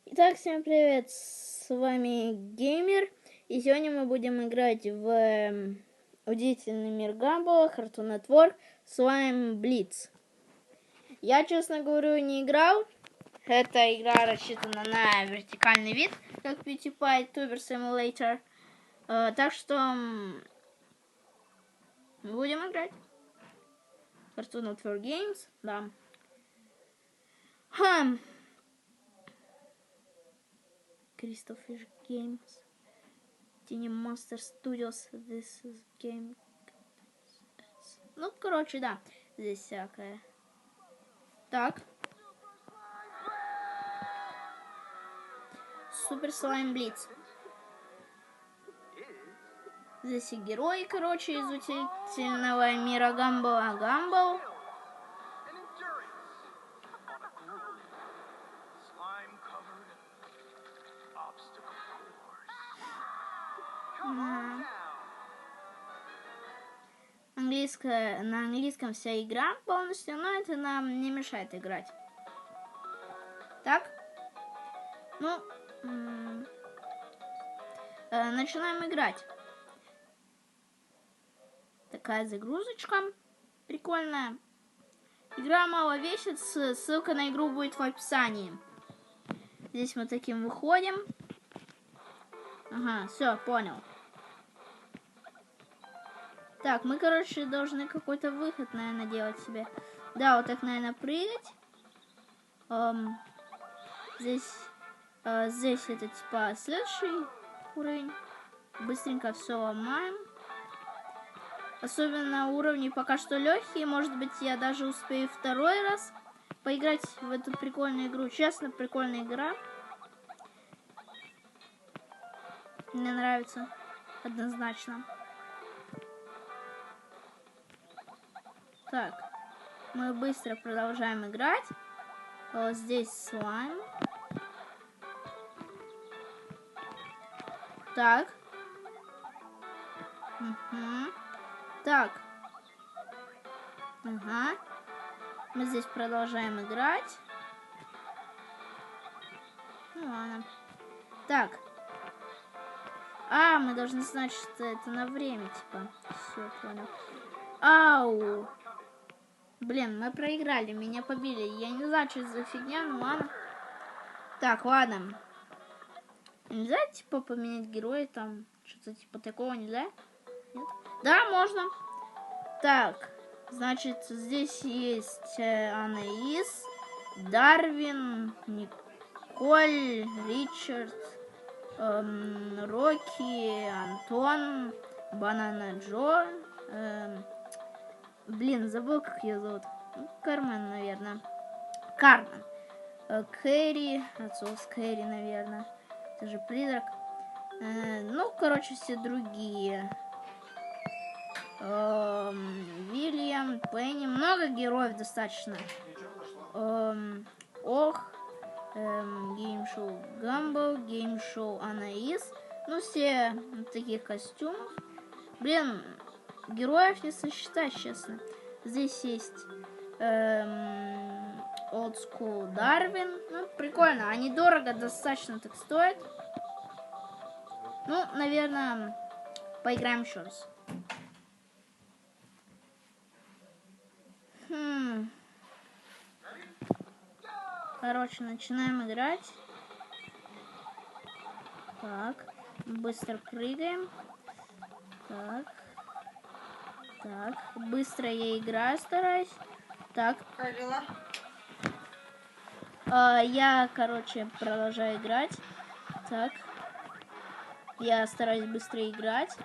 Итак, всем привет, с вами Геймер, и сегодня мы будем играть в Удивительный мир Гамбола, Cartoon Network, с вами Blitz. Я, честно говорю, не играл, эта игра рассчитана на вертикальный вид, как PewDiePie Tuber Simulator, так что мы будем играть. Cartoon Network Games, да. Crystal Fish Games, Tiny Monster Studios, This is Game. Ну, короче, да, здесь всякое. Так. Супер Слайм Блиц. Здесь и герои, короче, из удивительного мира Гамбола. Гамбол. На английском вся игра полностью, но это нам не мешает играть. Так. Ну, начинаем играть. Такая загрузочка прикольная. Игра мало весит, ссылка на игру будет в описании. Здесь мы таким выходим. Ага, все, понял. Так, мы, короче, должны какой-то выход, наверное, делать себе. Да, вот так, наверное, прыгать. Здесь это, типа, следующий уровень. Быстренько все ломаем. Особенно уровни пока что легкие. Может быть, я даже успею второй раз поиграть в эту прикольную игру. Честно, прикольная игра. Мне нравится. Однозначно. Так. Мы быстро продолжаем играть. Вот здесь слайм. Так. Угу. Так. Ага. Мы здесь продолжаем играть. Ну ладно. Так. Мы должны знать, что это на время, типа. Все, понял. Ау. Блин, мы проиграли, меня побили. Я не знаю, что это за фигня, ну ладно. Так, ладно. Нельзя, типа, поменять героя там? Что-то типа такого нельзя? Нет? Да, можно. Так, значит, здесь есть Анаис, Дарвин, Николь, Ричард, Рокки, Антон, Банана Джо. Блин, забыл, как ее зовут. Кармен, наверное. Кармен. Кэрри. Отцовс Кэрри, наверное. Это же призрак. Ну, короче, все другие. Вильям, Пенни. Много героев достаточно. Геймшоу Гамбол, геймшоу Анаис. Ну, все в таких костюмах. Блин, героев не сосчитать, честно. Здесь есть Old School Дарвин. Ну, прикольно. Они дорого достаточно так стоят. Ну, наверное, поиграем еще раз. Короче, начинаем играть. Так, быстро прыгаем. Так. Так, быстро я играю, стараюсь. Так. Я, короче, продолжаю играть. Так. Я стараюсь быстро играть.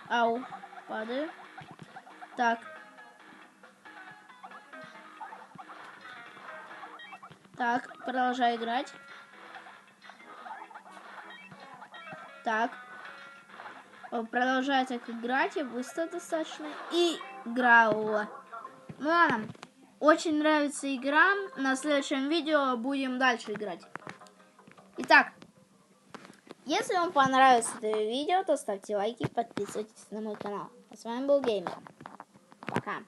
Ау, падаю. Так. Так, продолжаю играть. Так. Продолжаю так играть. Я быстро достаточно. И играла. Ну ладно. Очень нравится игра. На следующем видео будем дальше играть. Итак. Если вам понравилось это видео, то ставьте лайки, подписывайтесь на мой канал. А с вами был Геймер. Пока.